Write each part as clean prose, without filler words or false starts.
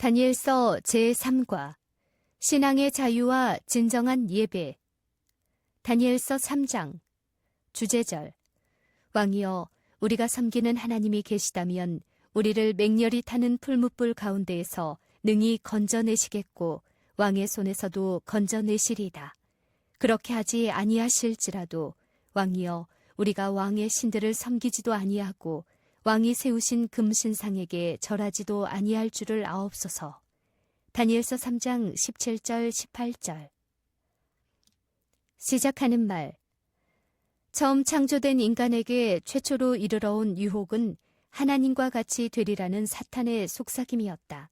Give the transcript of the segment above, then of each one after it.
다니엘서 제3과 신앙의 자유와 진정한 예배. 다니엘서 3장. 주제절. 왕이여, 우리가 섬기는 하나님이 계시다면 우리를 맹렬히 타는 풀무불 가운데에서 능히 건져내시겠고 왕의 손에서도 건져내시리이다. 그렇게 하지 아니하실지라도 왕이여, 우리가 왕의 신들을 섬기지도 아니하고 왕이 세우신 금신상에게 절하지도 아니할 줄을 아옵소서. 다니엘서 3장 17절 18절. 시작하는 말. 처음 창조된 인간에게 최초로 이르러온 유혹은 하나님과 같이 되리라는 사탄의 속삭임이었다.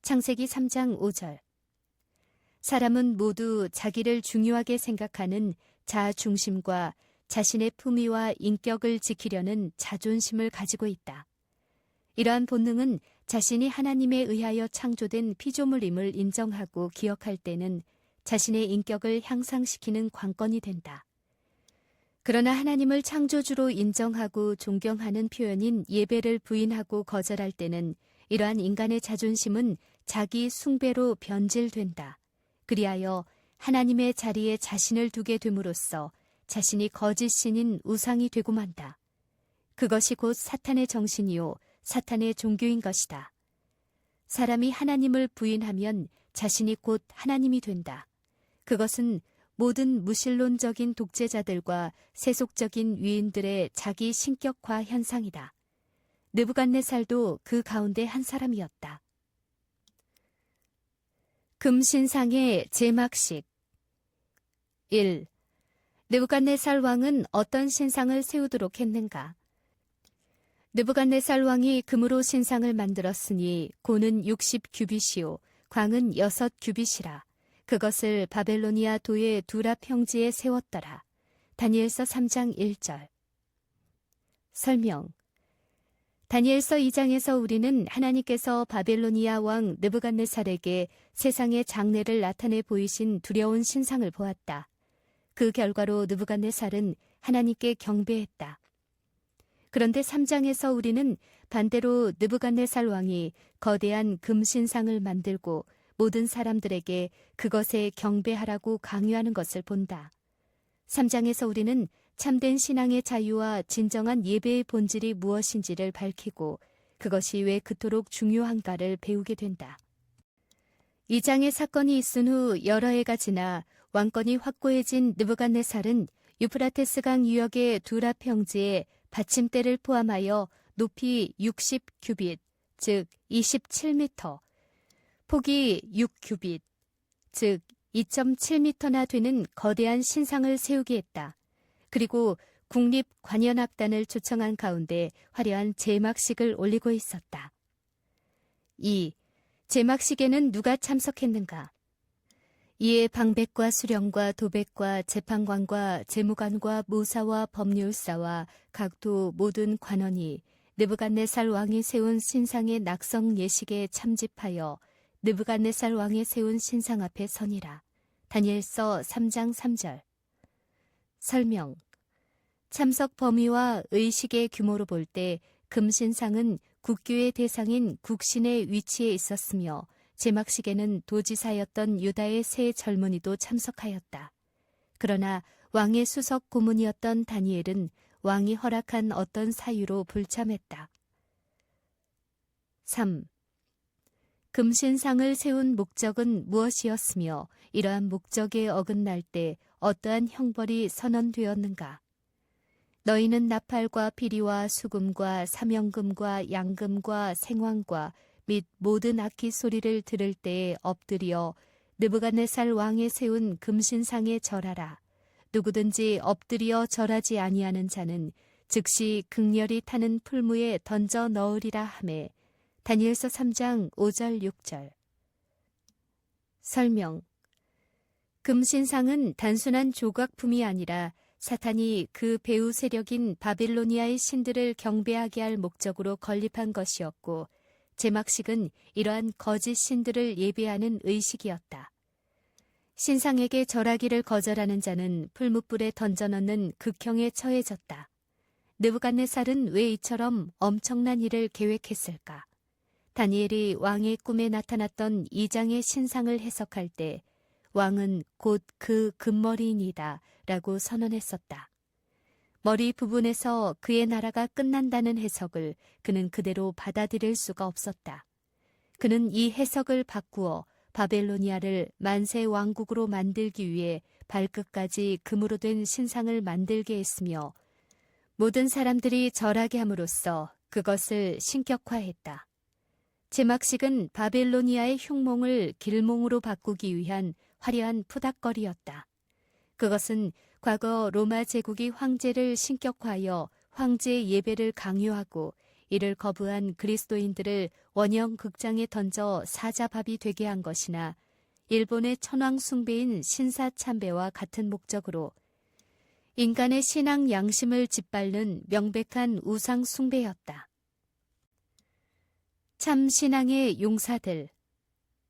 창세기 3장 5절. 사람은 모두 자기를 중요하게 생각하는 자아중심과 자신의 품위와 인격을 지키려는 자존심을 가지고 있다. 이러한 본능은 자신이 하나님에 의하여 창조된 피조물임을 인정하고 기억할 때는 자신의 인격을 향상시키는 관건이 된다. 그러나 하나님을 창조주로 인정하고 존경하는 표현인 예배를 부인하고 거절할 때는 이러한 인간의 자존심은 자기 숭배로 변질된다. 그리하여 하나님의 자리에 자신을 두게 됨으로써 자신이 거짓 신인 우상이 되고 만다. 그것이 곧 사탄의 정신이요 사탄의 종교인 것이다. 사람이 하나님을 부인하면 자신이 곧 하나님이 된다. 그것은 모든 무신론적인 독재자들과 세속적인 위인들의 자기 신격화 현상이다. 느부갓네살도 그 가운데 한 사람이었다. 금신상의 제막식. 1. 느부갓네살 왕은 어떤 신상을 세우도록 했는가? 느부갓네살 왕이 금으로 신상을 만들었으니 고는 60규빗이요 광은 6규빗이라. 그것을 바벨로니아 도의 두라 평지에 세웠더라. 다니엘서 3장 1절. 설명. 다니엘서 2장에서 우리는 하나님께서 바벨로니아 왕 느부갓네살에게 세상의 장래를 나타내 보이신 두려운 신상을 보았다. 그 결과로 느부갓네살은 하나님께 경배했다. 그런데 3장에서 우리는 반대로 느부갓네살 왕이 거대한 금신상을 만들고 모든 사람들에게 그것에 경배하라고 강요하는 것을 본다. 3장에서 우리는 참된 신앙의 자유와 진정한 예배의 본질이 무엇인지를 밝히고 그것이 왜 그토록 중요한가를 배우게 된다. 2장의 사건이 있은 후 여러 해가 지나 왕권이 확고해진 느부갓네살은 유프라테스강 유역의 두라 평지에 받침대를 포함하여 높이 60규빗, 즉 27m, 폭이 6규빗, 즉 2.7m나 되는 거대한 신상을 세우게 했다. 그리고 국립관현악단을 초청한 가운데 화려한 제막식을 올리고 있었다. 2. 제막식에는 누가 참석했는가? 이에 방백과 수령과 도백과 재판관과 재무관과 모사와 법률사와 각도 모든 관원이 느부갓네살 왕이 세운 신상의 낙성 예식에 참집하여 느부갓네살 왕이 세운 신상 앞에 서니라. 다니엘서 3장 3절. 설명. 참석 범위와 의식의 규모로 볼 때 금신상은 국교의 대상인 국신의 위치에 있었으며 제막식에는 도지사였던 유다의 세 젊은이도 참석하였다. 그러나 왕의 수석 고문이었던 다니엘은 왕이 허락한 어떤 사유로 불참했다. 3. 금신상을 세운 목적은 무엇이었으며 이러한 목적에 어긋날 때 어떠한 형벌이 선언되었는가? 너희는 나팔과 피리와 수금과 사명금과 양금과 생황과 및 모든 악기 소리를 들을 때에 엎드려 느부갓네살 왕에 세운 금신상에 절하라. 누구든지 엎드려 절하지 아니하는 자는 즉시 극렬히 타는 풀무에 던져 넣으리라 하매. 다니엘서 3장 5절 6절. 설명. 금신상은 단순한 조각품이 아니라 사탄이 그 배후 세력인 바빌로니아의 신들을 경배하게 할 목적으로 건립한 것이었고 제막식은 이러한 거짓 신들을 예배하는 의식이었다. 신상에게 절하기를 거절하는 자는 풀무불에 던져넣는 극형에 처해졌다. 느부갓네살은 왜 이처럼 엄청난 일을 계획했을까? 다니엘이 왕의 꿈에 나타났던 이장의 신상을 해석할 때 왕은 곧 그 금머리이니다 라고 선언했었다. 머리 부분에서 그의 나라가 끝난다는 해석을 그는 그대로 받아들일 수가 없었다. 그는 이 해석을 바꾸어 바벨로니아를 만세 왕국으로 만들기 위해 발끝까지 금으로 된 신상을 만들게 했으며 모든 사람들이 절하게 함으로써 그것을 신격화했다. 제막식은 바벨로니아의 흉몽을 길몽으로 바꾸기 위한 화려한 푸닥거리였다. 그것은 과거 로마 제국이 황제를 신격화하여 황제의 예배를 강요하고 이를 거부한 그리스도인들을 원형 극장에 던져 사자밥이 되게 한 것이나 일본의 천황 숭배인 신사참배와 같은 목적으로 인간의 신앙 양심을 짓밟는 명백한 우상 숭배였다. 참 신앙의 용사들.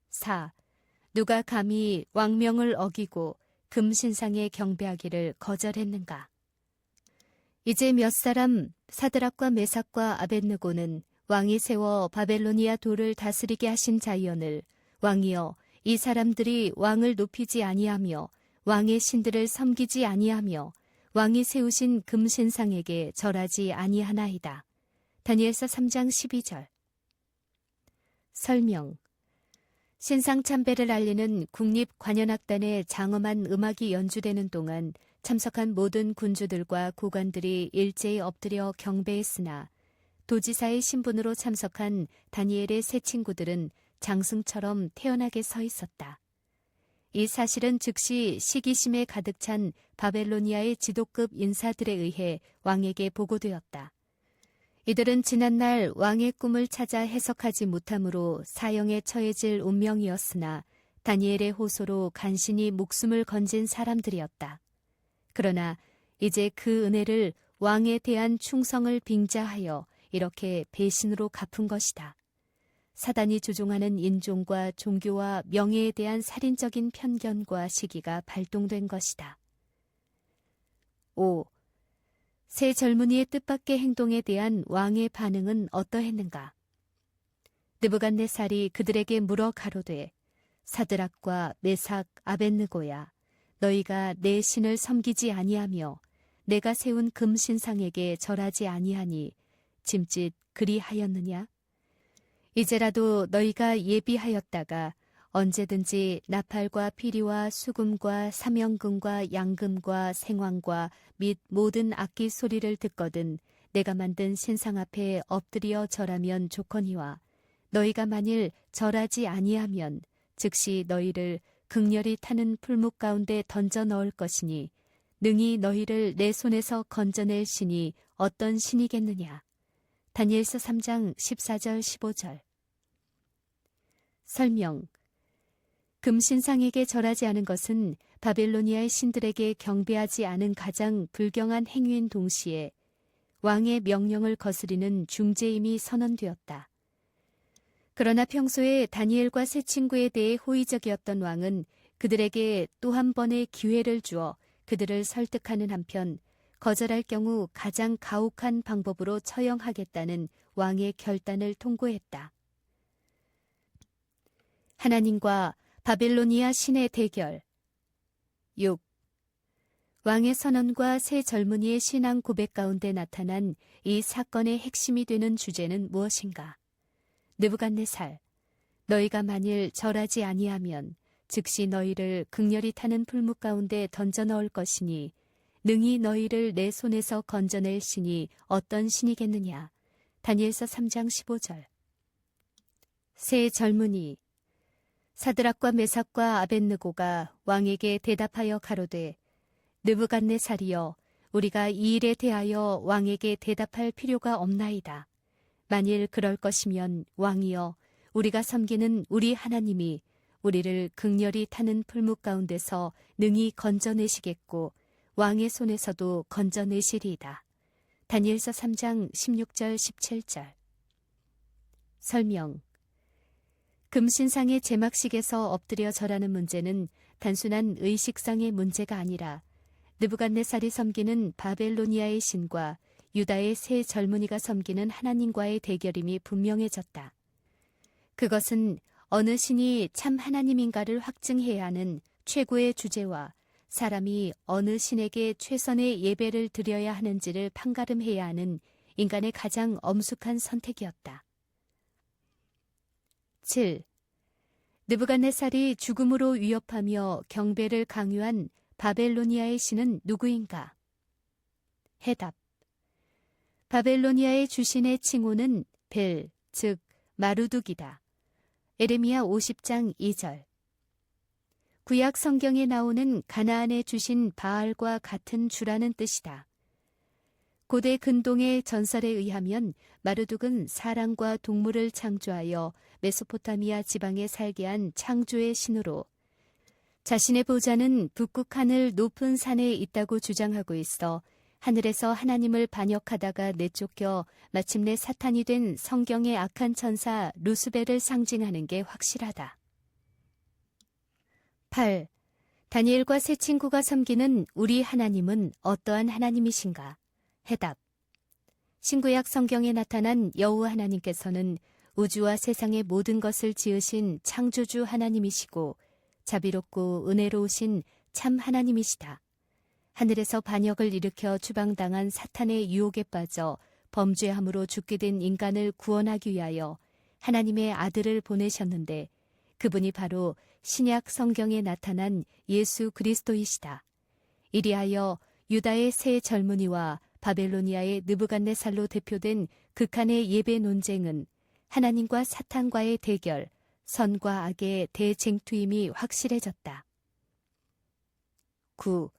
4. 누가 감히 왕명을 어기고 금신상에 경배하기를 거절했는가? 이제 몇 사람 사드락과 메삭과 아벳느고는 왕이 세워 바벨로니아 도를 다스리게 하신 자연을 왕이여 이 사람들이 왕을 높이지 아니하며 왕의 신들을 섬기지 아니하며 왕이 세우신 금신상에게 절하지 아니하나이다. 다니엘서 3장 12절. 설명. 신상 참배를 알리는 국립관현악단의 장엄한 음악이 연주되는 동안 참석한 모든 군주들과 고관들이 일제히 엎드려 경배했으나 도지사의 신분으로 참석한 다니엘의 세 친구들은 장승처럼 태연하게 서 있었다. 이 사실은 즉시 시기심에 가득 찬 바벨로니아의 지도급 인사들에 의해 왕에게 보고되었다. 이들은 지난날 왕의 꿈을 찾아 해석하지 못함으로 사형에 처해질 운명이었으나 다니엘의 호소로 간신히 목숨을 건진 사람들이었다. 그러나 이제 그 은혜를 왕에 대한 충성을 빙자하여 이렇게 배신으로 갚은 것이다. 사단이 조종하는 인종과 종교와 명예에 대한 살인적인 편견과 시기가 발동된 것이다. 5. 세 젊은이의 뜻밖의 행동에 대한 왕의 반응은 어떠했는가? 느부갓네살이 그들에게 물어 가로되 사드락과 메삭 아벳느고야 너희가 내 신을 섬기지 아니하며 내가 세운 금신상에게 절하지 아니하니 짐짓 그리하였느냐? 이제라도 너희가 예비하였다가 언제든지 나팔과 피리와 수금과 사명금과 양금과 생황과 및 모든 악기 소리를 듣거든 내가 만든 신상 앞에 엎드려 절하면 좋거니와 너희가 만일 절하지 아니하면 즉시 너희를 극렬히 타는 풀묵 가운데 던져 넣을 것이니 능히 너희를 내 손에서 건져낼 신이 어떤 신이겠느냐. 다니엘서 3장 14절 15절. 설명. 금신상에게 절하지 않은 것은 바벨로니아의 신들에게 경배하지 않은 가장 불경한 행위인 동시에 왕의 명령을 거스리는 중죄임이 선언되었다. 그러나 평소에 다니엘과 세 친구에 대해 호의적이었던 왕은 그들에게 또 한 번의 기회를 주어 그들을 설득하는 한편 거절할 경우 가장 가혹한 방법으로 처형하겠다는 왕의 결단을 통고했다. 하나님과 바벨로니아 신의 대결. 6. 왕의 선언과 세 젊은이의 신앙 고백 가운데 나타난 이 사건의 핵심이 되는 주제는 무엇인가? 느부갓네살, 너희가 만일 절하지 아니하면 즉시 너희를 극렬히 타는 풀묵 가운데 던져 넣을 것이니 능히 너희를 내 손에서 건져낼 신이 어떤 신이겠느냐. 다니엘서 3장 15절. 세 젊은이 사드락과 메삭과 아벳느고가 왕에게 대답하여 가로되 느부갓네살이여 우리가 이 일에 대하여 왕에게 대답할 필요가 없나이다. 만일 그럴 것이면 왕이여 우리가 섬기는 우리 하나님이 우리를 극렬히 타는 풀묵 가운데서 능히 건져내시겠고 왕의 손에서도 건져내시리이다. 다니엘서 3장 16절 17절. 설명. 금신상의 제막식에서 엎드려 절하는 문제는 단순한 의식상의 문제가 아니라 느부갓네살이 섬기는 바벨로니아의 신과 유다의 세 젊은이가 섬기는 하나님과의 대결임이 분명해졌다. 그것은 어느 신이 참 하나님인가를 확증해야 하는 최고의 주제와 사람이 어느 신에게 최선의 예배를 드려야 하는지를 판가름해야 하는 인간의 가장 엄숙한 선택이었다. 7. 느부갓네살이 죽음으로 위협하며 경배를 강요한 바벨로니아의 신은 누구인가? 해답. 바벨로니아의 주신의 칭호는 벨, 즉 마루둑이다. 에레미야 50장 2절. 구약 성경에 나오는 가나안의 주신 바알과 같은 주라는 뜻이다. 고대 근동의 전설에 의하면 마루둑은 사람과 동물을 창조하여 메소포타미아 지방에 살게 한 창조의 신으로 자신의 보좌는 북극 하늘 높은 산에 있다고 주장하고 있어 하늘에서 하나님을 반역하다가 내쫓겨 마침내 사탄이 된 성경의 악한 천사 루스벨을 상징하는 게 확실하다. 8. 다니엘과 세 친구가 섬기는 우리 하나님은 어떠한 하나님이신가? 해답. 신구약 성경에 나타난 여호와 하나님께서는 우주와 세상의 모든 것을 지으신 창조주 하나님이시고 자비롭고 은혜로우신 참 하나님이시다. 하늘에서 반역을 일으켜 추방당한 사탄의 유혹에 빠져 범죄함으로 죽게 된 인간을 구원하기 위하여 하나님의 아들을 보내셨는데 그분이 바로 신약 성경에 나타난 예수 그리스도이시다. 이리하여 유다의 세 젊은이와 바벨로니아의 느부갓네살로 대표된 극한의 예배 논쟁은 하나님과 사탄과의 대결, 선과 악의 대쟁투임이 확실해졌다. 9.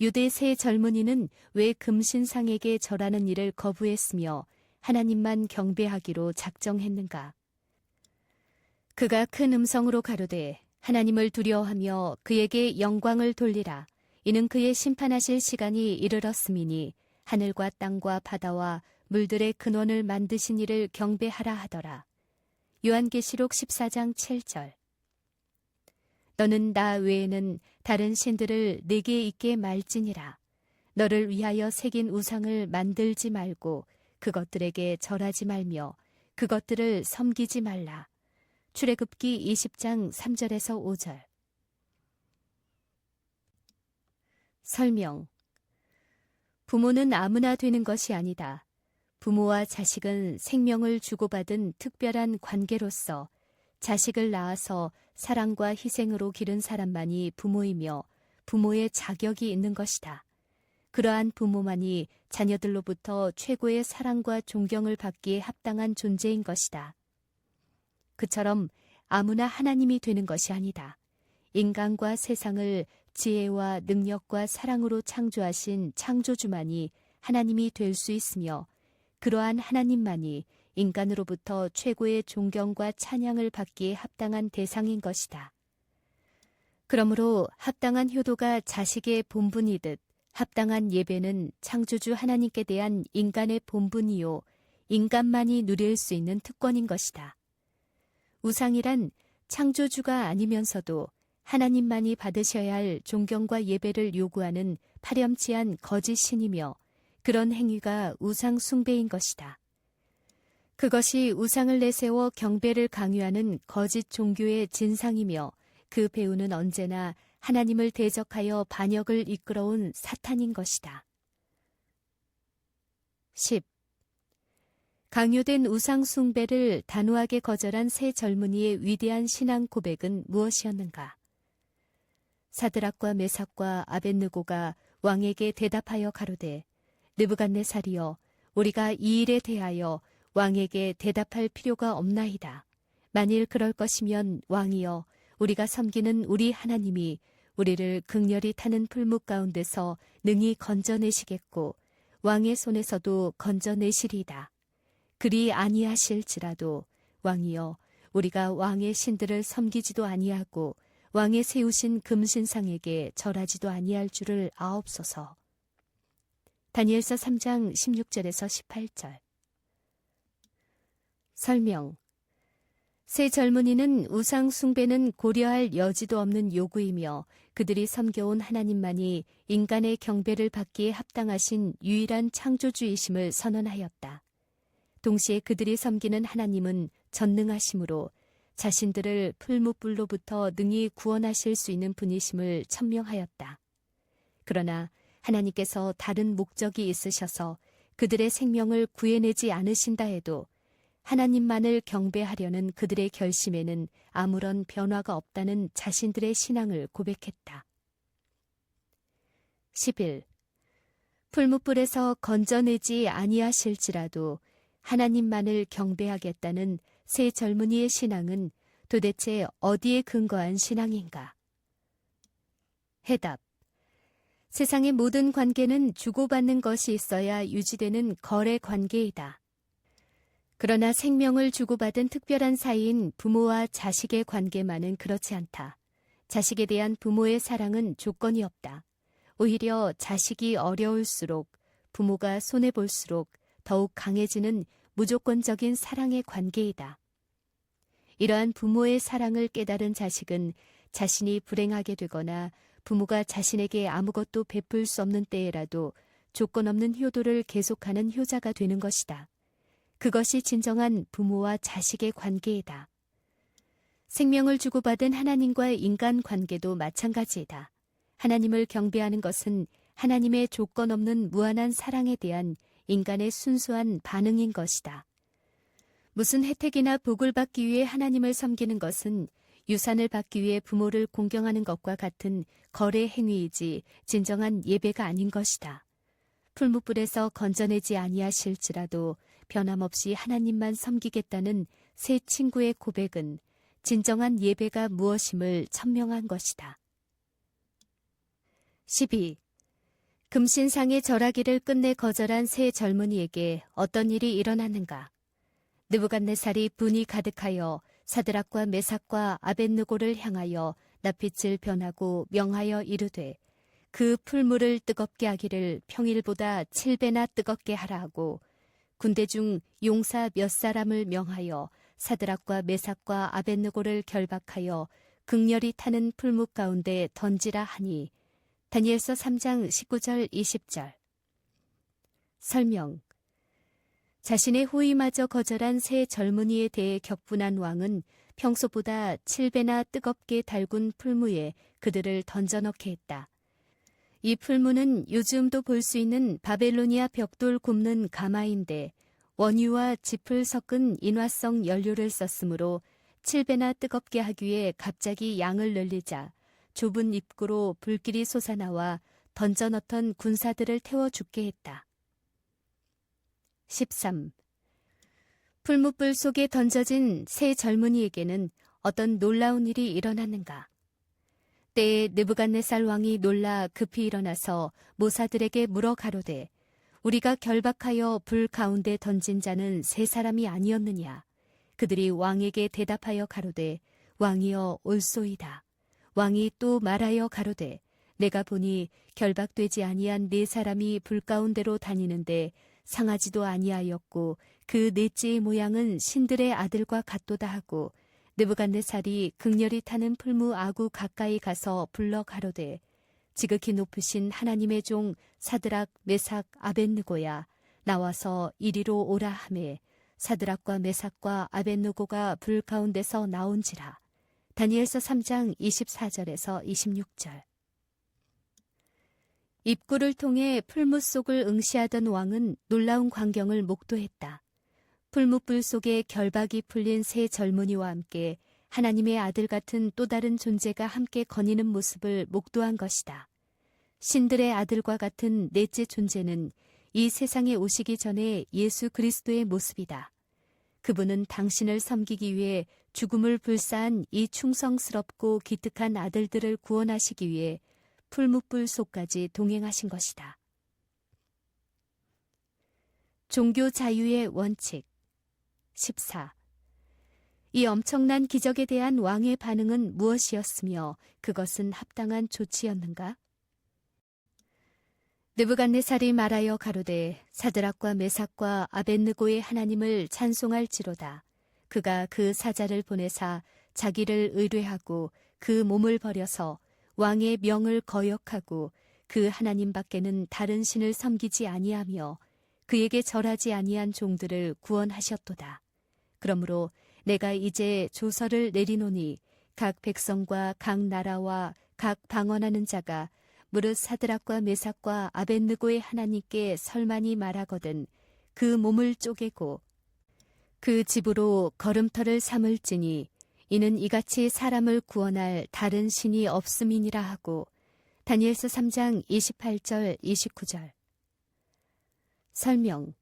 유대 세 젊은이는 왜 금신상에게 절하는 일을 거부했으며 하나님만 경배하기로 작정했는가? 그가 큰 음성으로 가로되 하나님을 두려워하며 그에게 영광을 돌리라. 이는 그의 심판하실 시간이 이르렀음이니 하늘과 땅과 바다와 물들의 근원을 만드신 이를 경배하라 하더라. 요한계시록 14장 7절. 너는 나 외에는 다른 신들을 내게 있게 말지니라. 너를 위하여 새긴 우상을 만들지 말고 그것들에게 절하지 말며 그것들을 섬기지 말라. 출애굽기 20장 3절에서 5절. 설명. 부모는 아무나 되는 것이 아니다. 부모와 자식은 생명을 주고받은 특별한 관계로서 자식을 낳아서 사랑과 희생으로 기른 사람만이 부모이며 부모의 자격이 있는 것이다. 그러한 부모만이 자녀들로부터 최고의 사랑과 존경을 받기에 합당한 존재인 것이다. 그처럼 아무나 하나님이 되는 것이 아니다. 인간과 세상을 지혜와 능력과 사랑으로 창조하신 창조주만이 하나님이 될 수 있으며 그러한 하나님만이 인간으로부터 최고의 존경과 찬양을 받기에 합당한 대상인 것이다. 그러므로 합당한 효도가 자식의 본분이듯 합당한 예배는 창조주 하나님께 대한 인간의 본분이요 인간만이 누릴 수 있는 특권인 것이다. 우상이란 창조주가 아니면서도 하나님만이 받으셔야 할 존경과 예배를 요구하는 파렴치한 거짓 신이며 그런 행위가 우상 숭배인 것이다. 그것이 우상을 내세워 경배를 강요하는 거짓 종교의 진상이며 그 배후는 언제나 하나님을 대적하여 반역을 이끌어온 사탄인 것이다. 10. 강요된 우상 숭배를 단호하게 거절한 세 젊은이의 위대한 신앙 고백은 무엇이었는가? 사드락과 메삭과 아벳느고가 왕에게 대답하여 가로되 느부갓네살이여 우리가 이 일에 대하여 왕에게 대답할 필요가 없나이다. 만일 그럴 것이면 왕이여 우리가 섬기는 우리 하나님이 우리를 극렬히 타는 풀묵 가운데서 능히 건져내시겠고 왕의 손에서도 건져내시리이다. 그리 아니하실지라도 왕이여 우리가 왕의 신들을 섬기지도 아니하고 왕의 세우신 금신상에게 절하지도 아니할 줄을 아옵소서. 다니엘서 3장 16절에서 18절. 설명. 세 젊은이는 우상 숭배는 고려할 여지도 없는 요구이며 그들이 섬겨온 하나님만이 인간의 경배를 받기에 합당하신 유일한 창조주이심을 선언하였다. 동시에 그들이 섬기는 하나님은 전능하심으로 자신들을 풀무불로부터 능히 구원하실 수 있는 분이심을 천명하였다. 그러나 하나님께서 다른 목적이 있으셔서 그들의 생명을 구해내지 않으신다 해도 하나님만을 경배하려는 그들의 결심에는 아무런 변화가 없다는 자신들의 신앙을 고백했다. 11. 풀무불에서 건져내지 아니하실지라도 하나님만을 경배하겠다는 세 젊은이의 신앙은 도대체 어디에 근거한 신앙인가? 해답. 세상의 모든 관계는 주고받는 것이 있어야 유지되는 거래 관계이다. 그러나 생명을 주고받은 특별한 사이인 부모와 자식의 관계만은 그렇지 않다. 자식에 대한 부모의 사랑은 조건이 없다. 오히려 자식이 어려울수록 부모가 손해볼수록 더욱 강해지는 무조건적인 사랑의 관계이다. 이러한 부모의 사랑을 깨달은 자식은 자신이 불행하게 되거나 부모가 자신에게 아무것도 베풀 수 없는 때에라도 조건 없는 효도를 계속하는 효자가 되는 것이다. 그것이 진정한 부모와 자식의 관계이다. 생명을 주고받은 하나님과의 인간 관계도 마찬가지이다. 하나님을 경배하는 것은 하나님의 조건 없는 무한한 사랑에 대한 인간의 순수한 반응인 것이다. 무슨 혜택이나 복을 받기 위해 하나님을 섬기는 것은 유산을 받기 위해 부모를 공경하는 것과 같은 거래 행위이지 진정한 예배가 아닌 것이다. 풀무불에서 건져내지 아니하실지라도 변함없이 하나님만 섬기겠다는 세 친구의 고백은 진정한 예배가 무엇임을 천명한 것이다. 12. 금신상의 절하기를 끝내 거절한 세 젊은이에게 어떤 일이 일어났는가? 느부갓네살이 분이 가득하여 사드락과 메삭과 아벳느고를 향하여 낯빛을 변하고 명하여 이르되 그 풀물을 뜨겁게 하기를 평일보다 7배나 뜨겁게 하라 하고 군대 중 용사 몇 사람을 명하여 사드락과 메삭과 아벳느고를 결박하여 극렬히 타는 풀묵 가운데 던지라 하니 다니엘서 3장 19절 20절. 설명. 자신의 호의마저 거절한 세 젊은이에 대해 격분한 왕은 평소보다 7배나 뜨겁게 달군 풀무에 그들을 던져넣게 했다. 이 풀무는 요즘도 볼 수 있는 바벨로니아 벽돌 굽는 가마인데 원유와 짚을 섞은 인화성 연료를 썼으므로 7배나 뜨겁게 하기 위해 갑자기 양을 늘리자 좁은 입구로 불길이 솟아나와 던져넣던 군사들을 태워 죽게 했다. 13. 풀무불 속에 던져진 세 젊은이에게는 어떤 놀라운 일이 일어났는가? 때에 느부갓네살 왕이 놀라 급히 일어나서 모사들에게 물어 가로되 우리가 결박하여 불 가운데 던진 자는 세 사람이 아니었느냐? 그들이 왕에게 대답하여 가로되 왕이여 옳소이다. 왕이 또 말하여 가로되 내가 보니 결박되지 아니한 네 사람이 불 가운데로 다니는데 상하지도 아니하였고 그 넷째의 모양은 신들의 아들과 같도다 하고 느부갓네살이 극렬히 타는 풀무 아구 가까이 가서 불러 가로되 지극히 높으신 하나님의 종 사드락 메삭 아벳느고야 나와서 이리로 오라 하매 사드락과 메삭과 아벳느고가 불 가운데서 나온지라. 다니엘서 3장 24절에서 26절. 입구를 통해 풀무 속을 응시하던 왕은 놀라운 광경을 목도했다. 풀무불 속에 결박이 풀린 세 젊은이와 함께 하나님의 아들 같은 또 다른 존재가 함께 거니는 모습을 목도한 것이다. 신들의 아들과 같은 넷째 존재는 이 세상에 오시기 전에 예수 그리스도의 모습이다. 그분은 당신을 섬기기 위해 죽음을 불사한 이 충성스럽고 기특한 아들들을 구원하시기 위해 풀무불 속까지 동행하신 것이다. 종교 자유의 원칙 14. 이 엄청난 기적에 대한 왕의 반응은 무엇이었으며 그것은 합당한 조치였는가? 느부갓네살이 말하여 가로되 사드락과 메삭과 아벳느고의 하나님을 찬송할지로다. 그가 그 사자를 보내사 자기를 의뢰하고 그 몸을 버려서 왕의 명을 거역하고 그 하나님 밖에는 다른 신을 섬기지 아니하며 그에게 절하지 아니한 종들을 구원하셨도다. 그러므로 내가 이제 조서를 내리노니 각 백성과 각 나라와 각 방언하는 자가 무릇 사드락과 메삭과 아벳느고의 하나님께 설만이 말하거든 그 몸을 쪼개고 그 집으로 걸음터를 삼을지니 이는 이같이 사람을 구원할 다른 신이 없음이니라 하고 다니엘서 3장 28절 29절. 설명.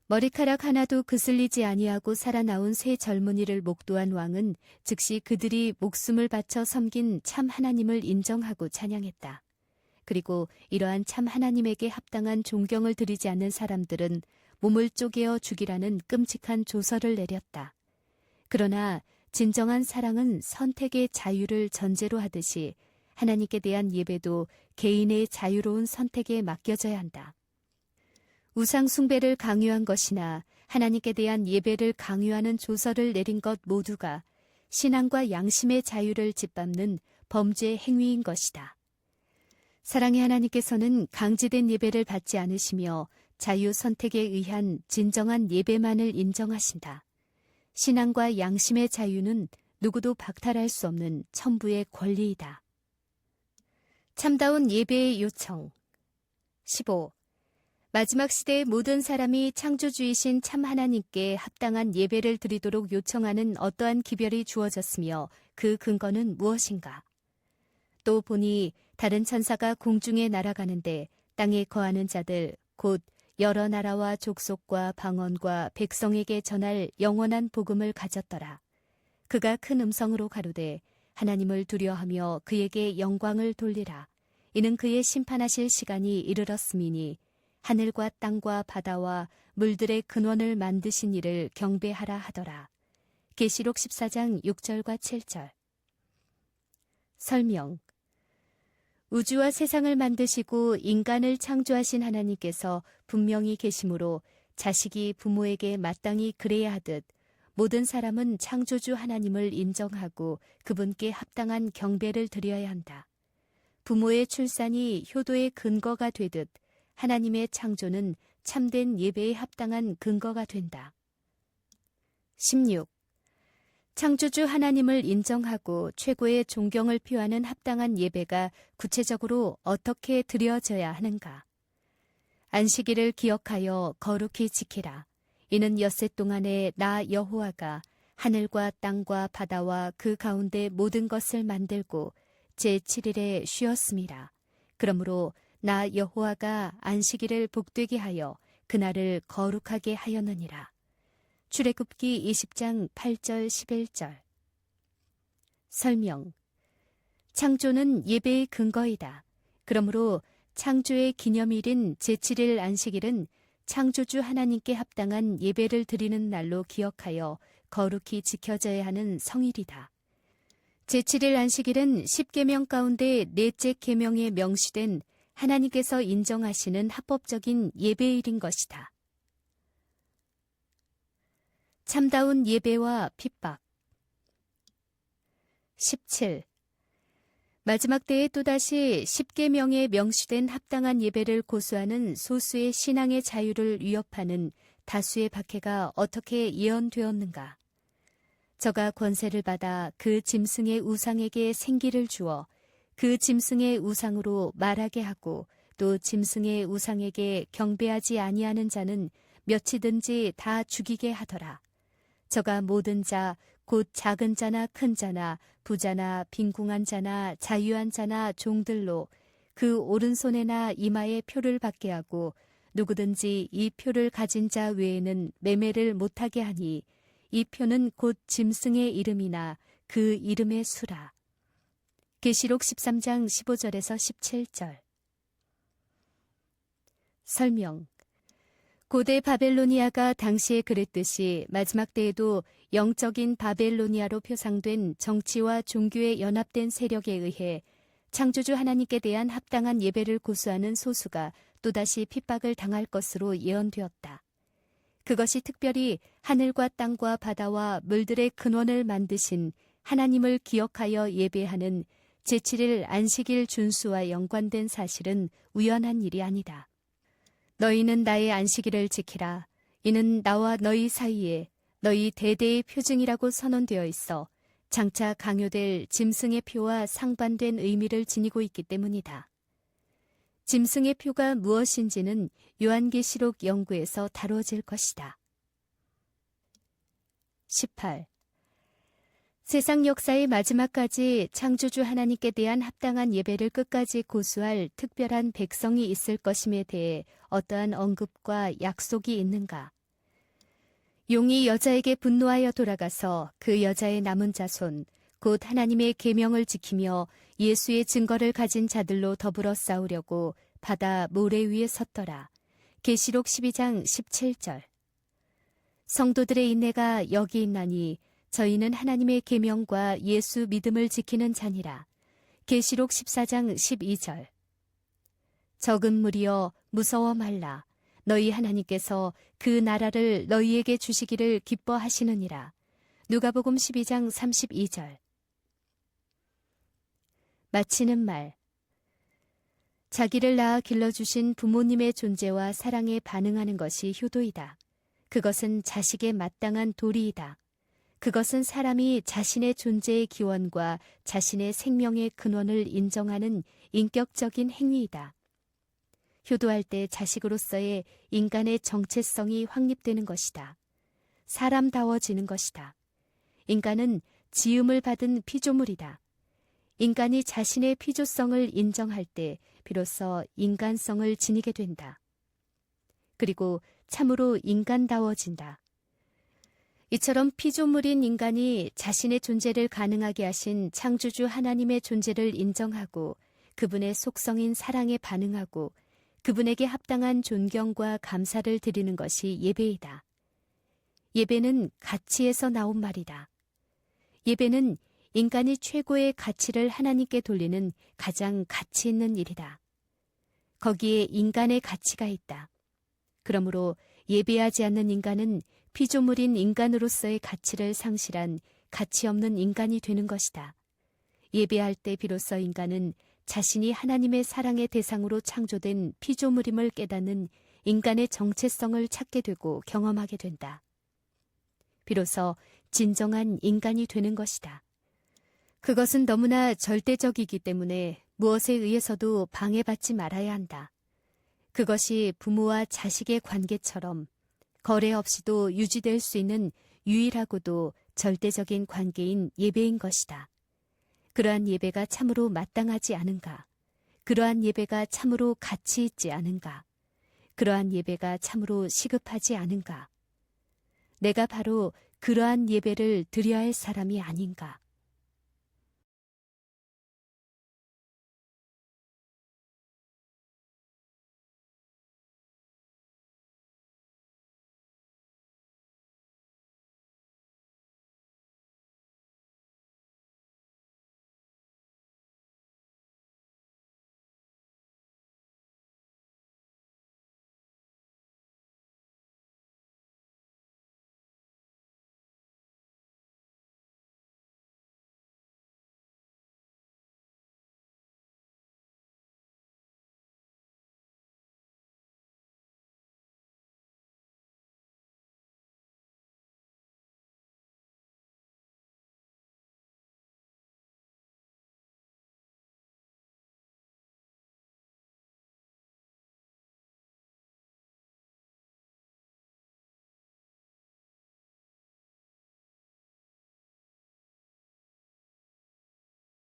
머리카락 하나도 그슬리지 아니하고 살아나온 세 젊은이를 목도한 왕은 즉시 그들이 목숨을 바쳐 섬긴 참 하나님을 인정하고 찬양했다. 그리고 이러한 참 하나님에게 합당한 존경을 드리지 않는 사람들은 몸을 쪼개어 죽이라는 끔찍한 조서를 내렸다. 그러나 진정한 사랑은 선택의 자유를 전제로 하듯이 하나님께 대한 예배도 개인의 자유로운 선택에 맡겨져야 한다. 우상 숭배를 강요한 것이나 하나님께 대한 예배를 강요하는 조서를 내린 것 모두가 신앙과 양심의 자유를 짓밟는 범죄 행위인 것이다. 사랑의 하나님께서는 강제된 예배를 받지 않으시며 자유 선택에 의한 진정한 예배만을 인정하신다. 신앙과 양심의 자유는 누구도 박탈할 수 없는 천부의 권리이다. 참다운 예배의 요청. 15. 마지막 시대의 모든 사람이 창조주이신 참 하나님께 합당한 예배를 드리도록 요청하는 어떠한 기별이 주어졌으며 그 근거는 무엇인가? 또 보니 다른 천사가 공중에 날아가는데 땅에 거하는 자들 곧 여러 나라와 족속과 방언과 백성에게 전할 영원한 복음을 가졌더라. 그가 큰 음성으로 가로되 하나님을 두려워하며 그에게 영광을 돌리라. 이는 그의 심판하실 시간이 이르렀음이니 하늘과 땅과 바다와 물들의 근원을 만드신 이를 경배하라 하더라. 계시록 14장 6절과 7절. 설명. 우주와 세상을 만드시고 인간을 창조하신 하나님께서 분명히 계시므로 자식이 부모에게 마땅히 그래야 하듯 모든 사람은 창조주 하나님을 인정하고 그분께 합당한 경배를 드려야 한다. 부모의 출산이 효도의 근거가 되듯 하나님의 창조는 참된 예배에 합당한 근거가 된다. 16. 창조주 하나님을 인정하고 최고의 존경을 표하는 합당한 예배가 구체적으로 어떻게 드려져야 하는가? 안식일을 기억하여 거룩히 지키라. 이는 엿새 동안에 나 여호와가 하늘과 땅과 바다와 그 가운데 모든 것을 만들고 제7일에 쉬었음이라. 그러므로 나 여호와가 안식일을 복되게 하여 그날을 거룩하게 하였느니라. 출애굽기 20장 8절 11절. 설명. 창조는 예배의 근거이다. 그러므로 창조의 기념일인 제7일 안식일은 창조주 하나님께 합당한 예배를 드리는 날로 기억하여 거룩히 지켜져야 하는 성일이다. 제7일 안식일은 10계명 가운데 넷째 계명에 명시된 하나님께서 인정하시는 합법적인 예배일인 것이다. 참다운 예배와 핍박. 17. 마지막 때에 또다시 10계명에 명시된 합당한 예배를 고수하는 소수의 신앙의 자유를 위협하는 다수의 박해가 어떻게 예언되었는가? 저가 권세를 받아 그 짐승의 우상에게 생기를 주어 그 짐승의 우상으로 말하게 하고 또 짐승의 우상에게 경배하지 아니하는 자는 몇이든지 다 죽이게 하더라. 저가 모든 자, 곧 작은 자나 큰 자나 부자나 빈궁한 자나 자유한 자나 종들로 그 오른손에나 이마에 표를 받게 하고 누구든지 이 표를 가진 자 외에는 매매를 못하게 하니 이 표는 곧 짐승의 이름이나 그 이름의 수라. 계시록 13장 15절에서 17절. 설명. 고대 바벨로니아가 당시에 그랬듯이 마지막 때에도 영적인 바벨로니아로 표상된 정치와 종교에 연합된 세력에 의해 창조주 하나님께 대한 합당한 예배를 고수하는 소수가 또다시 핍박을 당할 것으로 예언되었다. 그것이 특별히 하늘과 땅과 바다와 물들의 근원을 만드신 하나님을 기억하여 예배하는 제7일 안식일 준수와 연관된 사실은 우연한 일이 아니다. 너희는 나의 안식일을 지키라. 이는 나와 너희 사이에 너희 대대의 표징이라고 선언되어 있어 장차 강요될 짐승의 표와 상반된 의미를 지니고 있기 때문이다. 짐승의 표가 무엇인지는 요한계시록 연구에서 다루어질 것이다. 18. 세상 역사의 마지막까지 창조주 하나님께 대한 합당한 예배를 끝까지 고수할 특별한 백성이 있을 것임에 대해 어떠한 언급과 약속이 있는가? 용이 여자에게 분노하여 돌아가서 그 여자의 남은 자손, 곧 하나님의 계명을 지키며 예수의 증거를 가진 자들로 더불어 싸우려고 바다 모래 위에 섰더라. 계시록 12장 17절. 성도들의 인내가 여기 있나니 저희는 하나님의 계명과 예수 믿음을 지키는 자니라. 계시록 14장 12절. 적은 무리여 무서워 말라. 너희 하나님께서 그 나라를 너희에게 주시기를 기뻐하시느니라. 누가복음 12장 32절. 마치는 말. 자기를 낳아 길러주신 부모님의 존재와 사랑에 반응하는 것이 효도이다. 그것은 자식의 마땅한 도리이다. 그것은 사람이 자신의 존재의 기원과 자신의 생명의 근원을 인정하는 인격적인 행위이다. 효도할 때 자식으로서의 인간의 정체성이 확립되는 것이다. 사람다워지는 것이다. 인간은 지음을 받은 피조물이다. 인간이 자신의 피조성을 인정할 때 비로소 인간성을 지니게 된다. 그리고 참으로 인간다워진다. 이처럼 피조물인 인간이 자신의 존재를 가능하게 하신 창조주 하나님의 존재를 인정하고 그분의 속성인 사랑에 반응하고 그분에게 합당한 존경과 감사를 드리는 것이 예배이다. 예배는 가치에서 나온 말이다. 예배는 인간이 최고의 가치를 하나님께 돌리는 가장 가치 있는 일이다. 거기에 인간의 가치가 있다. 그러므로 예배하지 않는 인간은 피조물인 인간으로서의 가치를 상실한 가치 없는 인간이 되는 것이다. 예배할 때 비로소 인간은 자신이 하나님의 사랑의 대상으로 창조된 피조물임을 깨닫는 인간의 정체성을 찾게 되고 경험하게 된다. 비로소 진정한 인간이 되는 것이다. 그것은 너무나 절대적이기 때문에 무엇에 의해서도 방해받지 말아야 한다. 그것이 부모와 자식의 관계처럼 거래 없이도 유지될 수 있는 유일하고도 절대적인 관계인 예배인 것이다. 그러한 예배가 참으로 마땅하지 않은가? 그러한 예배가 참으로 가치 있지 않은가? 그러한 예배가 참으로 시급하지 않은가? 내가 바로 그러한 예배를 드려야 할 사람이 아닌가?